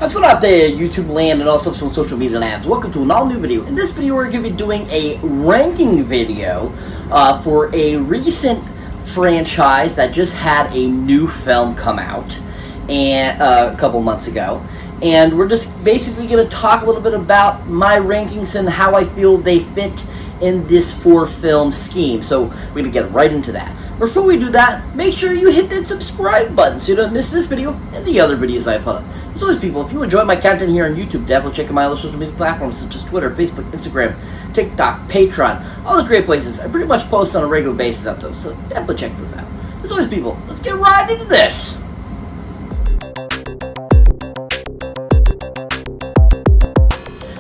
What's going on there, YouTube land and all subsequent social media lands? Welcome to an all-new video. In this video, we're going to be doing a ranking video for a recent franchise that just had a new film come out and a couple months ago. And we're just basically going to talk a little bit about my rankings and how I feel they fit in this 4-film scheme. So we're going to get right into that. Before we do that, make sure you hit that subscribe button so you don't miss this video and the other videos I put up. As always, people, if you enjoy my content here on YouTube, definitely check out my other social media platforms such as Twitter, Facebook, Instagram, TikTok, Patreon, all the great places. I pretty much post on a regular basis of those, so definitely check those out. As always, people, let's get right into this.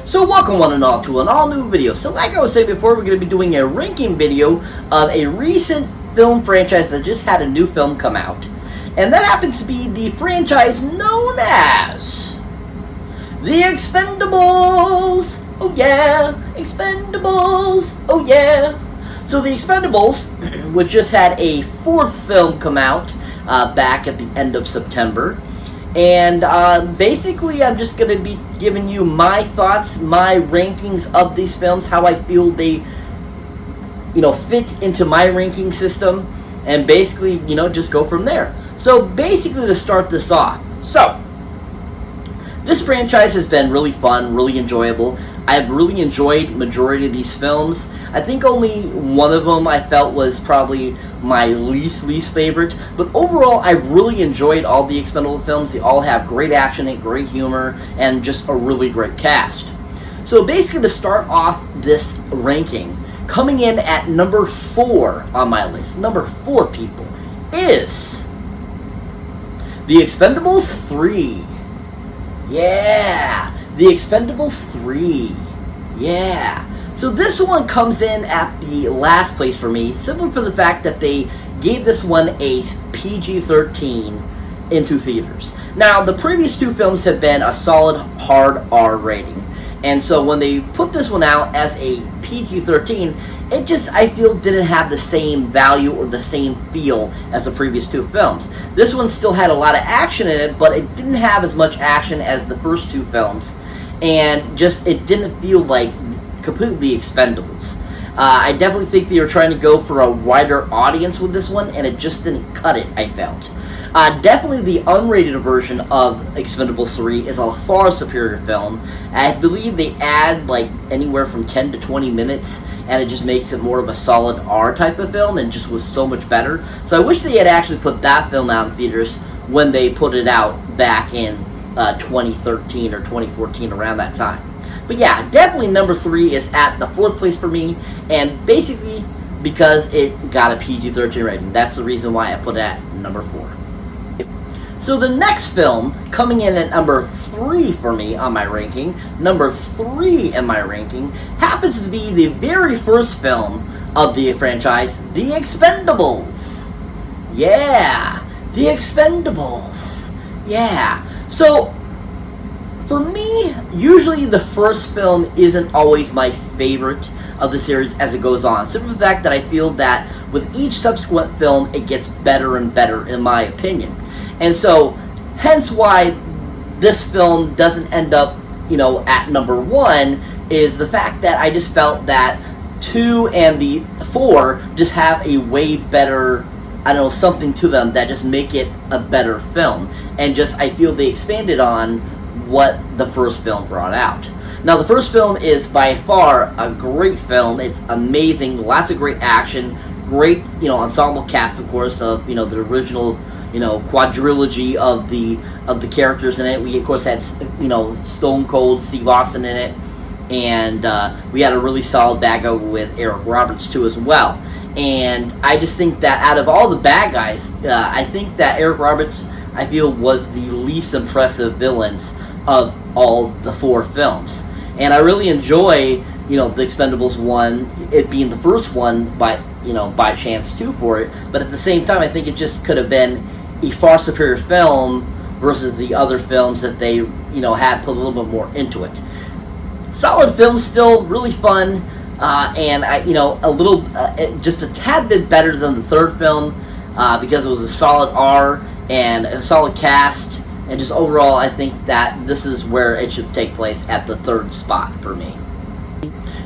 So welcome one and all to an all-new video. So like I was saying before, we're going to be doing a ranking video of a recent film franchise that just had a new film come out. And that happens to be the franchise known as The Expendables. Oh yeah, Expendables. Oh yeah. So The Expendables, which just had a 4th film come out back at the end of September. And basically, I'm just going to be giving you my thoughts, my rankings of these films, how I feel they, fit into my ranking system, and basically, just go from there. So basically, to start this off, this franchise has been really fun, really enjoyable. I've really enjoyed majority of these films. I think only one of them I felt was probably my least favorite. But overall, I really enjoyed all the Expendable films. They all have great action and great humor and just a really great cast. So basically, to start off this ranking, coming in at number 4 on my list, number 4, people, is The Expendables 3. Yeah, The Expendables 3. Yeah. So this one comes in at the last place for me, simply for the fact that they gave this one a PG-13 into theaters. Now, the previous 2 films have been a solid hard R rating. And so when they put this one out as a PG-13, it just, I feel, didn't have the same value or the same feel as the previous 2 films. This one still had a lot of action in it, but it didn't have as much action as the first 2 films. And just, it didn't feel like completely Expendables. I definitely think they were trying to go for a wider audience with this one, and it just didn't cut it, I felt. Definitely the unrated version of Expendables 3 is a far superior film. I believe they add like anywhere from 10 to 20 minutes, and it just makes it more of a solid R type of film, and just was so much better. So I wish they had actually put that film out in theaters when they put it out back in 2013 or 2014, around that time. But yeah, definitely number 3 is at the 4th place for me, and basically because it got a PG-13 rating. That's the reason why I put it at number 4. So the next film, coming in at number 3 for me on my ranking, number 3 in my ranking, happens to be the very first film of the franchise, The Expendables. Yeah, The Expendables. Yeah. So, for me, usually the first film isn't always my favorite of the series as it goes on. Simply the fact that I feel that with each subsequent film, it gets better and better, in my opinion. And so, hence why this film doesn't end up, at number 1, is the fact that I just felt that 2 and the 4 just have a way better, something to them that just make it a better film. And just, I feel they expanded on what the first film brought out. Now, the first film is by far a great film. It's amazing, lots of great action, great, ensemble cast, of course, of, the original, quadrilogy of the characters in it. We, of course, had, Stone Cold Steve Austin in it, and we had a really solid bad guy with Eric Roberts, too, as well. And I just think that out of all the bad guys, I think that Eric Roberts, I feel, was the least impressive villains of all the 4 films. And I really enjoy, The Expendables 1, it being the first one by chance too for it. But at the same time, I think it just could have been a far superior film versus the other films that they, had put a little bit more into it. Solid film still, really fun, and a little, just a tad bit better than the third film because it was a solid R and a solid cast And just overall, I think that this is where it should take place, at the 3rd spot for me.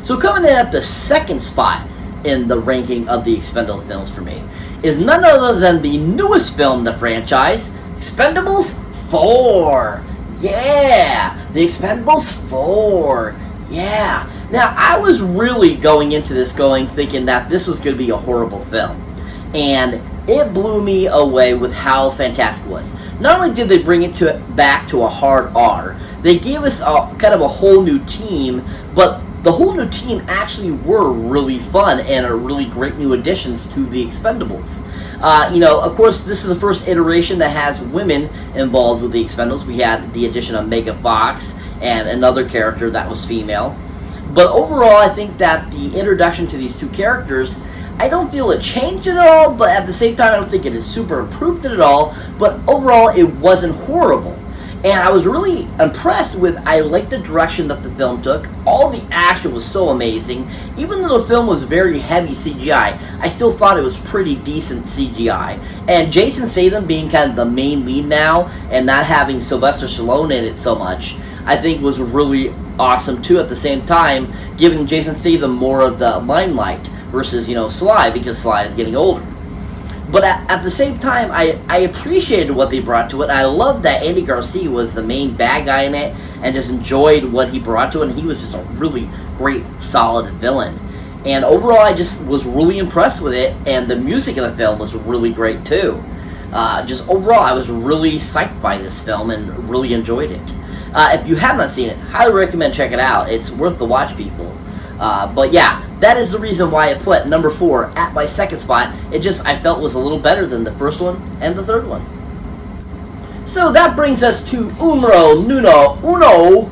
So coming in at the 2nd spot in the ranking of the Expendables films for me is none other than the newest film in the franchise, Expendables 4. Yeah! The Expendables 4. Yeah. Now, I was really going into this thinking that this was going to be a horrible film. And it blew me away with how fantastic it was. Not only did they bring it back to a hard R, they gave us kind of a whole new team, but the whole new team actually were really fun and are really great new additions to the Expendables. Of course, this is the first iteration that has women involved with the Expendables. We had the addition of Megan Fox and another character that was female. But overall, I think that the introduction to these two characters, I don't feel it changed at all, but at the same time, I don't think it is super improved it at all. But overall, it wasn't horrible. And I was really impressed with, I liked the direction that the film took. All the action was so amazing. Even though the film was very heavy CGI, I still thought it was pretty decent CGI. And Jason Statham being kind of the main lead now, and not having Sylvester Stallone in it so much, I think was really awesome too. At the same time, giving Jason Statham more of the limelight versus, Sly, because Sly is getting older. But at the same time, I appreciated what they brought to it. I loved that Andy Garcia was the main bad guy in it, and just enjoyed what he brought to it, and he was just a really great, solid villain. And overall, I just was really impressed with it, and the music in the film was really great too. Just overall, I was really psyched by this film and really enjoyed it. If you have not seen it, highly recommend check it out. It's worth the watch, people. But yeah, that is the reason why I put number 4 at my 2nd spot. I felt was a little better than the 1st one and the 3rd one. So that brings us to numero uno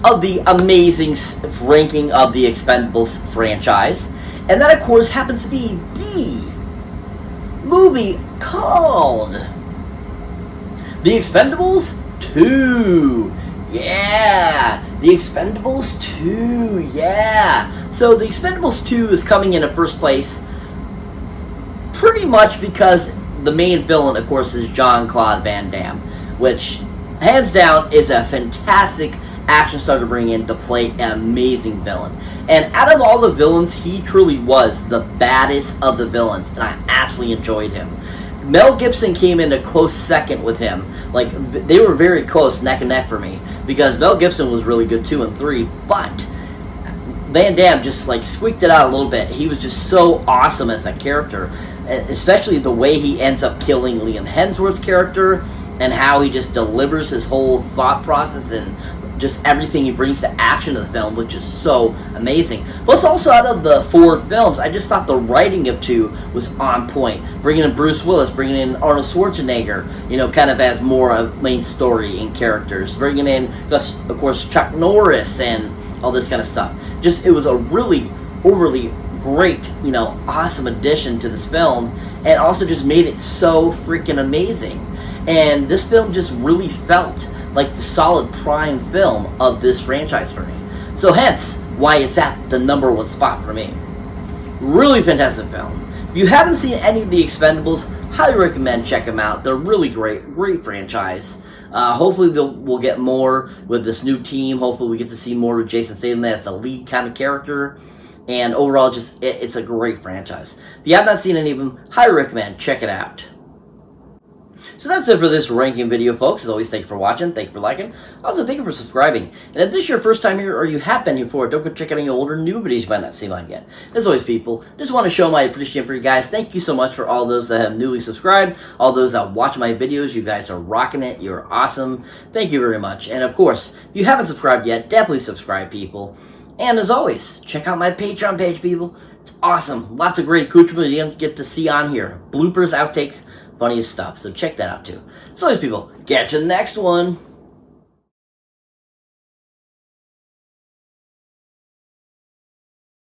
of the amazing ranking of the Expendables franchise. And that, of course, happens to be the movie called The Expendables 2. Yeah! The Expendables 2, yeah! So The Expendables 2 is coming in at first place pretty much because the main villain, of course, is Jean-Claude Van Damme, which, hands down, is a fantastic action star to bring in to play an amazing villain. And out of all the villains, he truly was the baddest of the villains, and I absolutely enjoyed him. Mel Gibson came in a close second with him. Like, they were very close, neck and neck for me, because Mel Gibson was really good 2 and 3, but Van Damme just squeaked it out a little bit. He was just so awesome as a character, especially the way he ends up killing Liam Hemsworth's character, and how he just delivers his whole thought process and just everything he brings to action in the film, which is so amazing. Plus, also out of the 4 films, I just thought the writing of 2 was on point. Bringing in Bruce Willis, bringing in Arnold Schwarzenegger, kind of as more of main story and characters. Bringing in, of course, Chuck Norris and all this kind of stuff. It was a really overly great, awesome addition to this film, and also just made it so freaking amazing. And this film just really felt like the solid prime film of this franchise for me. So hence, why it's at the number 1 spot for me. Really fantastic film. If you haven't seen any of the Expendables, highly recommend check them out. They're really great franchise. Hopefully we'll get more with this new team. Hopefully we get to see more with Jason Statham as the lead kind of character. And overall, it's a great franchise. If you have not seen any of them, highly recommend check it out. So that's it for this ranking video, folks. As always, thank you for watching, thank you for liking, also thank you for subscribing. And if this is your first time here, or you have been here before, don't go check out any older new videos you might not see mine yet. As always, people, just want to show my appreciation for you guys. Thank you so much for all those that have newly subscribed, all those that watch my videos. You guys are rocking it. You're awesome. Thank you very much. And of course, if you haven't subscribed yet, definitely subscribe, people. And as always, check out my Patreon page, people. It's awesome. Lots of great accoutrements you don't get to see on here. Bloopers, outtakes, funniest stuff. So check that out too. So always, people, catch you in the next one.